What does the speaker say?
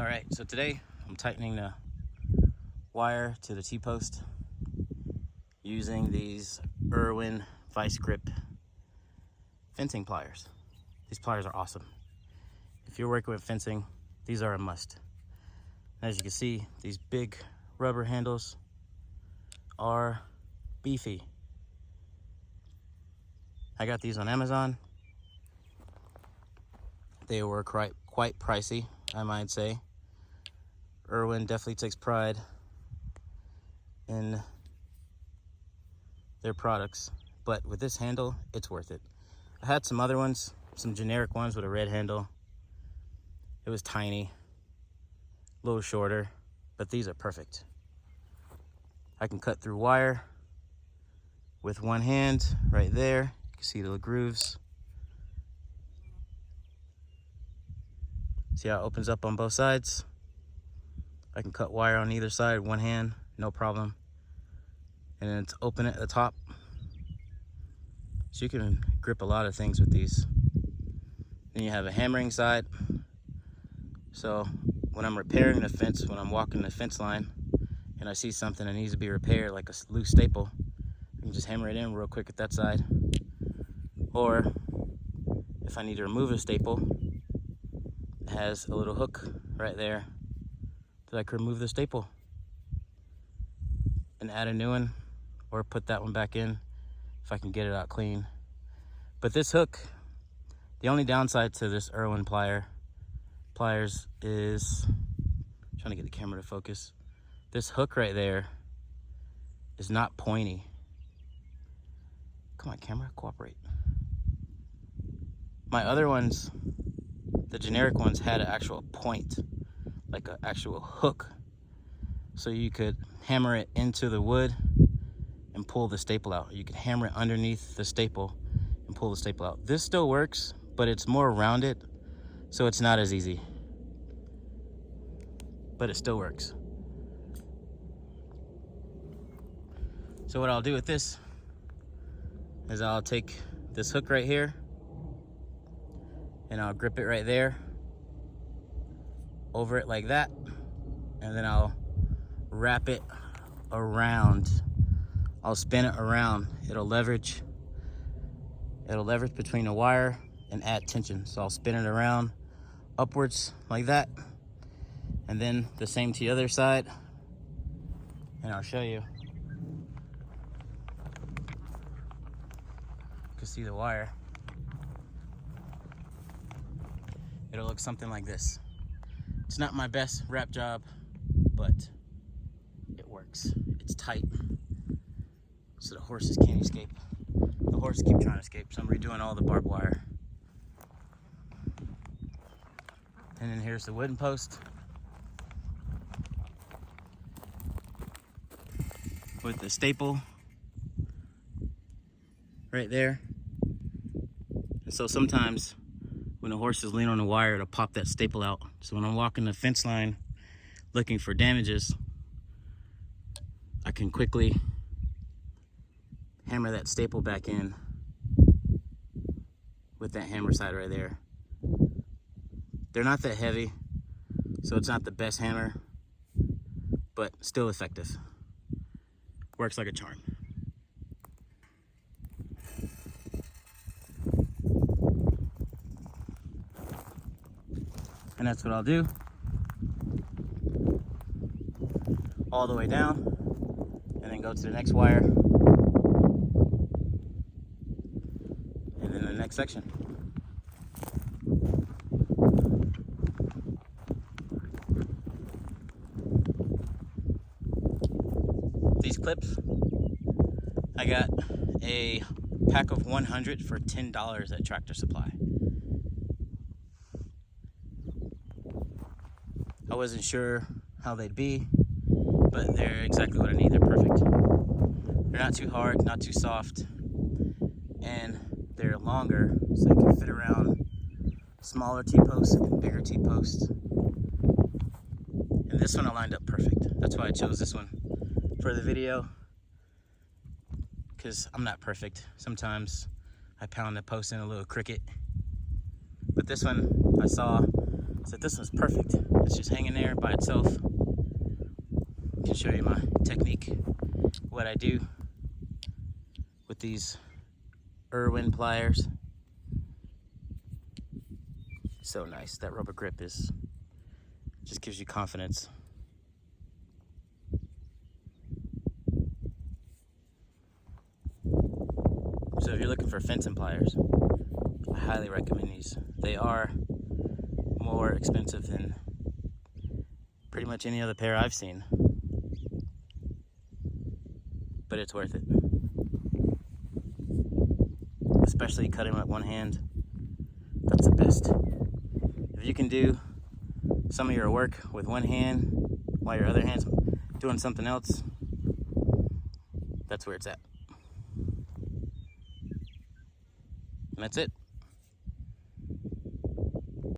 All right, so today I'm tightening the wire to the T-post using these Irwin Vise-Grip Fencing Pliers. These pliers are awesome. If you're working with fencing, these are a must. And as you can see, these big rubber handles are beefy. I got these on Amazon. They were quite pricey, I might say. Irwin definitely takes pride in their products, but with this handle, it's worth it. I had some other ones, some generic ones with a red handle. It was tiny, a little shorter, but these are perfect. I can cut through wire with one hand right there. You can see the grooves. See how it opens up on both sides? I can cut wire on either side, one hand, no problem. And then it's open at the top. So you can grip a lot of things with these. Then you have a hammering side. So when I'm repairing the fence, when I'm walking the fence line, and I see something that needs to be repaired, like a loose staple, I can just hammer it in real quick at that side. Or if I need to remove a staple, it has a little hook right there that I can remove the staple and add a new one, or put that one back in if I can get it out clean. But this hook, the only downside to this Irwin pliers is, I'm trying to get the camera to focus, this hook right there is not pointy. Come on, camera, cooperate. My other ones, the generic ones, had an actual point, like an actual hook, so you could hammer it into the wood and pull the staple out. You could hammer it underneath the staple and pull the staple out. This still works, but it's more rounded, so it's not as easy, but it still works. So what I'll do with this is I'll take this hook right here and I'll grip it right there over it like that, and then I'll wrap it around. I'll spin it around. It'll leverage between the wire and add tension. So I'll spin it around upwards like that, and then the same to the other side, and I'll show you. You can see the wire. It'll look something like this. It's not my best wrap job, but it works. It's tight, so the horses can't escape. The horses keep trying to escape, so I'm redoing all the barbed wire. And then here's the wooden post with the staple right there. And so sometimes when the horses lean on the wire, it'll pop that staple out. So when I'm walking the fence line looking for damages, I can quickly hammer that staple back in with that hammer side right there. They're not that heavy, so it's not the best hammer, but still effective. Works like a charm. And that's what I'll do all the way down, and then go to the next wire, and then the next section. These clips, I got a pack of 100 for $10 at Tractor Supply. I wasn't sure how they'd be, but they're exactly what I need. They're perfect. They're not too hard, not too soft, and they're longer, so they can fit around smaller T-posts and bigger T-posts. And this one I lined up perfect. That's why I chose this one for the video, because I'm not perfect. Sometimes I pound the post in a little cricket, but this one I saw So this one's perfect. It's just hanging there by itself. I can show you my technique, what I do with these Irwin pliers. So nice. That rubber grip just gives you confidence. So if you're looking for fencing pliers, I highly recommend these. They are more expensive than pretty much any other pair I've seen, but it's worth it. Especially cutting with one hand, that's the best. If you can do some of your work with one hand while your other hand's doing something else, that's where it's at. And that's it.